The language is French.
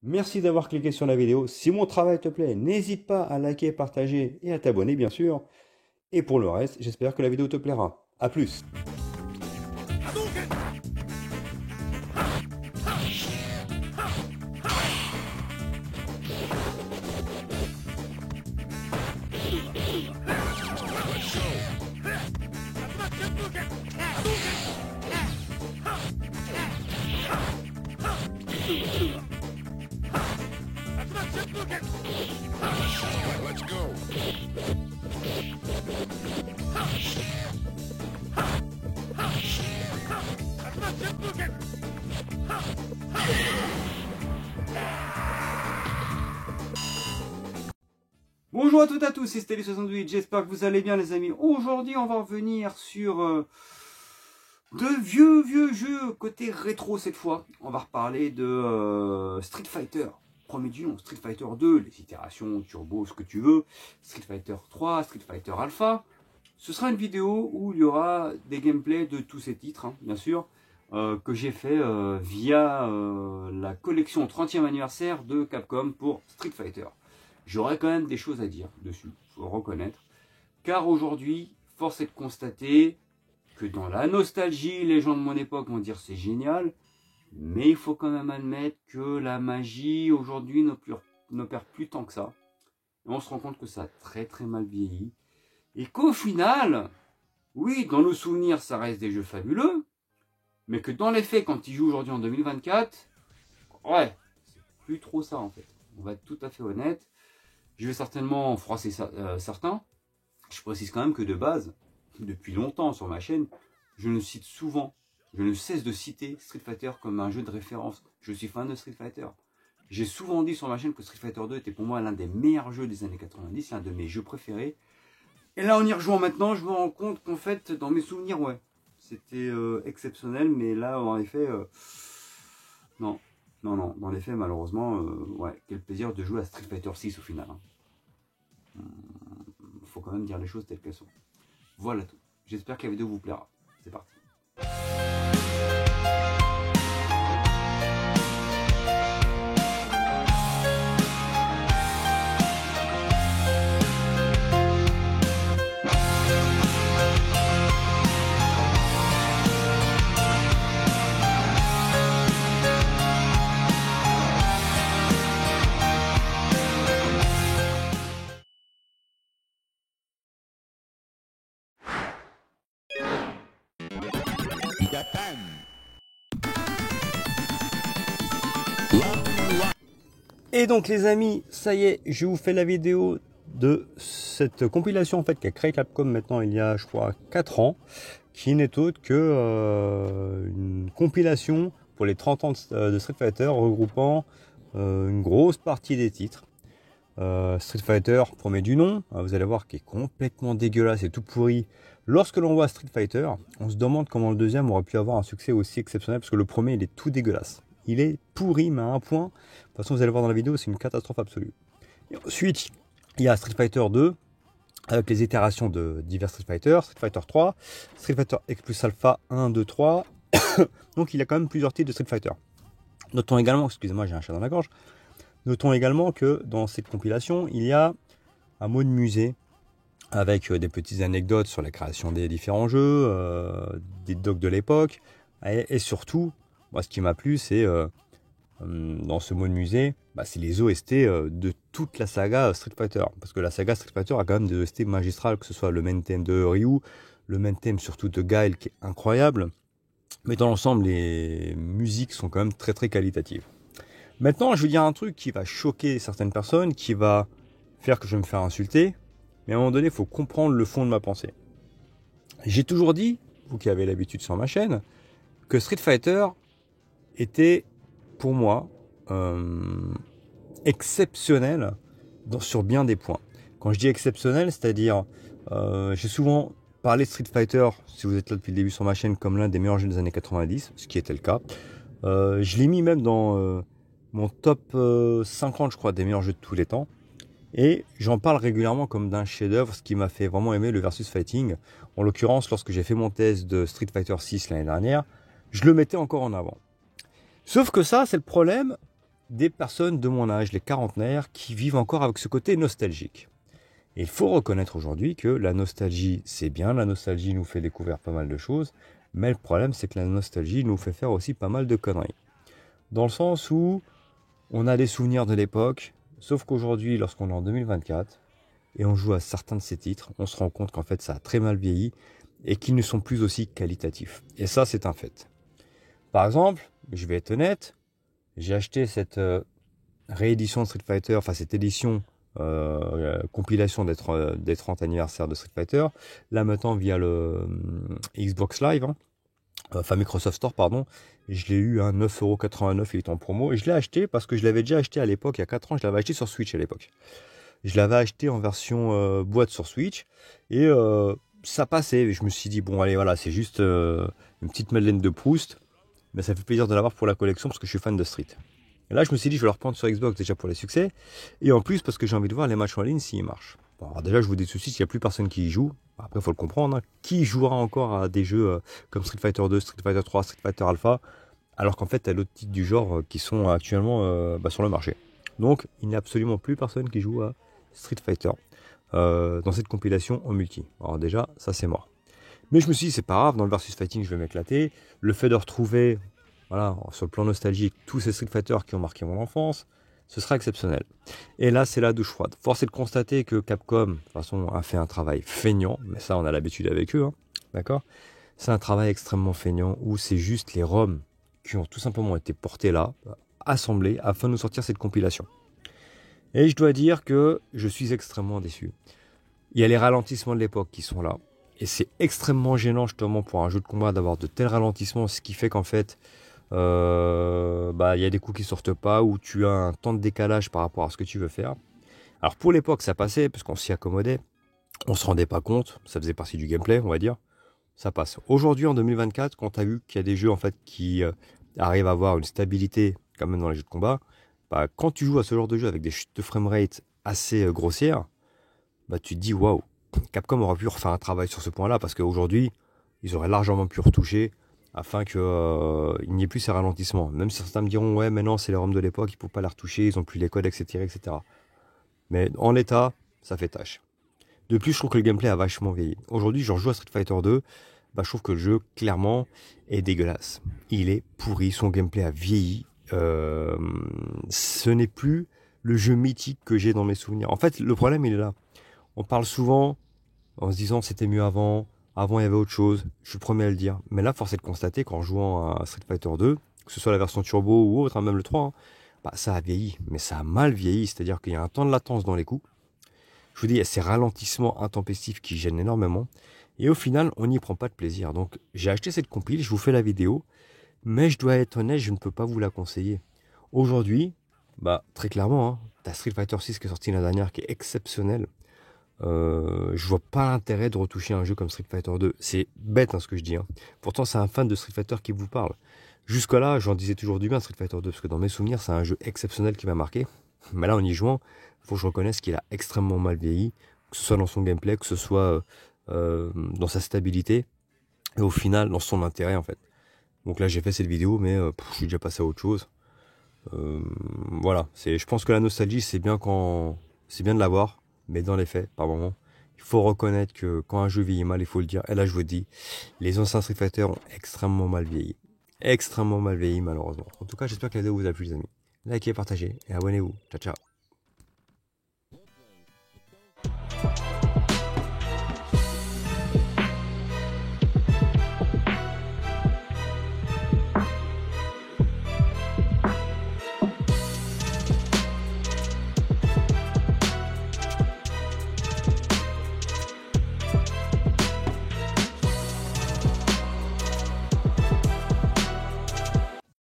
Merci d'avoir cliqué sur la vidéo. Si mon travail te plaît, n'hésite pas à liker, partager et à t'abonner bien sûr. Et pour le reste, j'espère que la vidéo te plaira. A plus. Let's go. Bonjour à toutes et à tous, c'est Stelly68, j'espère que vous allez bien les amis. Aujourd'hui on va revenir sur de vieux jeux côté rétro cette fois. On va reparler de Street Fighter, premier du nom, Street Fighter 2, les itérations, turbo, ce que tu veux, Street Fighter 3, Street Fighter Alpha. Ce sera une vidéo où il y aura des gameplays de tous ces titres, hein, bien sûr, que j'ai fait via la collection 30e anniversaire de Capcom pour Street Fighter. J'aurais quand même des choses à dire dessus, il faut le reconnaître. Car aujourd'hui, force est de constater que dans la nostalgie, les gens de mon époque vont dire c'est génial, mais il faut quand même admettre que la magie aujourd'hui n'opère plus tant que ça. Et on se rend compte que ça a très mal vieilli. Et qu'au final, oui, dans nos souvenirs, ça reste des jeux fabuleux, mais que dans les faits, quand ils jouent aujourd'hui en 2024, ouais, c'est plus trop ça en fait. On va être tout à fait honnête. Je vais certainement froisser certains. Je précise quand même que de base, depuis longtemps sur ma chaîne, je ne cesse de citer Street Fighter comme un jeu de référence. Je suis fan de Street Fighter. J'ai souvent dit sur ma chaîne que Street Fighter 2 était pour moi l'un des meilleurs jeux des années 90, c'est un de mes jeux préférés. Et là, en y rejoignant maintenant, je me rends compte qu'en fait, dans mes souvenirs, ouais, c'était exceptionnel, mais là, en effet, non. Dans les faits, malheureusement, ouais, quel plaisir de jouer à Street Fighter 6 au final. Hein. Faut quand même dire les choses telles qu'elles sont. Voilà tout. J'espère que la vidéo vous plaira. C'est parti. Et donc les amis, ça y est, je vous fais la vidéo de cette compilation en fait qu'a créé Capcom maintenant il y a je crois 4 ans, qui n'est autre que une compilation pour les 30 ans de Street Fighter regroupant une grosse partie des titres. Street Fighter, premier du nom, vous allez voir, qui est complètement dégueulasse et tout pourri. Lorsque l'on voit Street Fighter, on se demande comment le deuxième aurait pu avoir un succès aussi exceptionnel, parce que le premier il est tout dégueulasse. Il est pourri, mais à un point. De toute façon, vous allez voir dans la vidéo, c'est une catastrophe absolue. Et ensuite, il y a Street Fighter 2, avec les itérations de divers Street Fighter, Street Fighter 3, Street Fighter X plus Alpha 1, 2, 3. Donc il y a quand même plusieurs titres de Street Fighter. Notons également, excusez-moi, j'ai un chat dans la gorge. Notons également que dans cette compilation, il y a un mode musée avec des petites anecdotes sur la création des différents jeux, des docs de l'époque, et surtout, moi, ce qui m'a plu, c'est dans ce mode musée, c'est les OST de toute la saga Street Fighter. Parce que la saga Street Fighter a quand même des OST magistrales, que ce soit le main theme de Ryu, le main theme surtout de Guile qui est incroyable. Mais dans l'ensemble, les musiques sont quand même très qualitatives. Maintenant, je vais dire un truc qui va choquer certaines personnes, qui va faire que je vais me faire insulter. Mais à un moment donné, il faut comprendre le fond de ma pensée. J'ai toujours dit, vous qui avez l'habitude sur ma chaîne, que Street Fighter était pour moi exceptionnel sur bien des points. Quand je dis exceptionnel, c'est-à-dire j'ai souvent parlé de Street Fighter, si vous êtes là depuis le début sur ma chaîne, comme l'un des meilleurs jeux des années 90, ce qui était le cas. Je l'ai mis même dans mon top 50, je crois, des meilleurs jeux de tous les temps. Et j'en parle régulièrement comme d'un chef-d'œuvre, ce qui m'a fait vraiment aimer le versus fighting. En l'occurrence, lorsque j'ai fait mon test de Street Fighter 6 l'année dernière, je le mettais encore en avant. Sauf que ça, c'est le problème des personnes de mon âge, les quarantenaires, qui vivent encore avec ce côté nostalgique. Et il faut reconnaître aujourd'hui que la nostalgie, c'est bien, la nostalgie nous fait découvrir pas mal de choses, mais le problème, c'est que la nostalgie nous fait faire aussi pas mal de conneries. Dans le sens où on a des souvenirs de l'époque, sauf qu'aujourd'hui, lorsqu'on est en 2024, et on joue à certains de ces titres, on se rend compte qu'en fait, ça a très mal vieilli, et qu'ils ne sont plus aussi qualitatifs. Et ça, c'est un fait. Par exemple, je vais être honnête, j'ai acheté cette réédition de Street Fighter, enfin cette édition compilation des 30 anniversaires de Street Fighter, là maintenant via le Xbox Live, enfin Microsoft Store, pardon, et je l'ai eu à 9,89€, il est en promo, et je l'ai acheté parce que je l'avais déjà acheté à l'époque, il y a 4 ans, je l'avais acheté sur Switch à l'époque. Je l'avais acheté en version boîte sur Switch, et ça passait, et je me suis dit, bon allez, voilà, c'est juste une petite Madeleine de Proust, mais ça fait plaisir de l'avoir pour la collection parce que je suis fan de Street. Et là, je me suis dit, je vais le reprendre sur Xbox déjà pour les succès. Et en plus, parce que j'ai envie de voir les matchs en ligne s'ils marchent. Bon, alors déjà, je vous dis tout de suite, il n'y a plus personne qui y joue. Après, il faut le comprendre. Hein. Qui jouera encore à des jeux comme Street Fighter 2, Street Fighter 3, Street Fighter Alpha, alors qu'en fait, il y a d'autres titres du genre qui sont actuellement sur le marché. Donc, il n'y a absolument plus personne qui joue à Street Fighter dans cette compilation en multi. Alors déjà, ça c'est mort. Mais je me suis dit, c'est pas grave, dans le versus fighting, je vais m'éclater. Le fait de retrouver, voilà, sur le plan nostalgique, tous ces Street Fighter qui ont marqué mon enfance, ce sera exceptionnel. Et là, c'est la douche froide. Force est de constater que Capcom, de toute façon, a fait un travail feignant, mais ça, on a l'habitude avec eux, hein, d'accord ? C'est un travail extrêmement feignant où c'est juste les ROM qui ont tout simplement été portés là, assemblés, afin de nous sortir cette compilation. Et je dois dire que je suis extrêmement déçu. Il y a les ralentissements de l'époque qui sont là. Et c'est extrêmement gênant justement pour un jeu de combat d'avoir de tels ralentissements, ce qui fait qu'en fait, il y a des coups qui sortent pas, ou tu as un temps de décalage par rapport à ce que tu veux faire. Alors pour l'époque, ça passait, parce qu'on s'y accommodait, on se rendait pas compte, ça faisait partie du gameplay, on va dire, ça passe. Aujourd'hui, en 2024, quand tu as vu qu'il y a des jeux en fait qui arrivent à avoir une stabilité quand même dans les jeux de combat, quand tu joues à ce genre de jeu avec des chutes de framerate assez grossières, tu te dis waouh, Capcom aurait pu refaire un travail sur ce point-là, parce qu'aujourd'hui, ils auraient largement pu retoucher afin qu'il n'y ait plus ces ralentissements. Même si certains me diront, ouais, mais non, c'est les ROM de l'époque, il ne faut pas les retoucher, ils n'ont plus les codes, etc., etc. Mais en l'état, ça fait tâche. De plus, je trouve que le gameplay a vachement vieilli. Aujourd'hui, je rejoue à Street Fighter 2, je trouve que le jeu, clairement, est dégueulasse. Il est pourri, son gameplay a vieilli. Ce n'est plus le jeu mythique que j'ai dans mes souvenirs. En fait, le problème, il est là. On parle souvent en se disant c'était mieux avant il y avait autre chose, je suis le premier à le dire. Mais là, force est de constater qu'en jouant à Street Fighter 2, que ce soit la version turbo ou autre, même le 3, ça a vieilli, mais ça a mal vieilli, c'est-à-dire qu'il y a un temps de latence dans les coups. Je vous dis, il y a ces ralentissements intempestifs qui gênent énormément, et au final, on n'y prend pas de plaisir. Donc, j'ai acheté cette compile, je vous fais la vidéo, mais je dois être honnête, je ne peux pas vous la conseiller. Aujourd'hui, très clairement, t'as Street Fighter 6 qui est sorti l'année dernière, qui est exceptionnel. Je vois pas l'intérêt de retoucher un jeu comme Street Fighter 2. C'est bête ce que je dis. Pourtant, c'est un fan de Street Fighter qui vous parle. Jusque-là, j'en disais toujours du bien Street Fighter 2, parce que dans mes souvenirs, c'est un jeu exceptionnel qui m'a marqué. Mais là, en y jouant, il faut que je reconnaisse qu'il a extrêmement mal vieilli, que ce soit dans son gameplay, que ce soit dans sa stabilité, et au final, dans son intérêt en fait. Donc là, j'ai fait cette vidéo, mais je suis déjà passé à autre chose. Voilà, je pense que la nostalgie, c'est bien de l'avoir. Mais dans les faits, par moment, il faut reconnaître que quand un jeu vieillit mal, il faut le dire. Et là, je vous dis, les anciens Street Fighter ont extrêmement mal vieilli. Extrêmement mal vieilli, malheureusement. En tout cas, j'espère que la vidéo vous a plu, les amis. Likez, partagez et abonnez-vous. Ciao, ciao.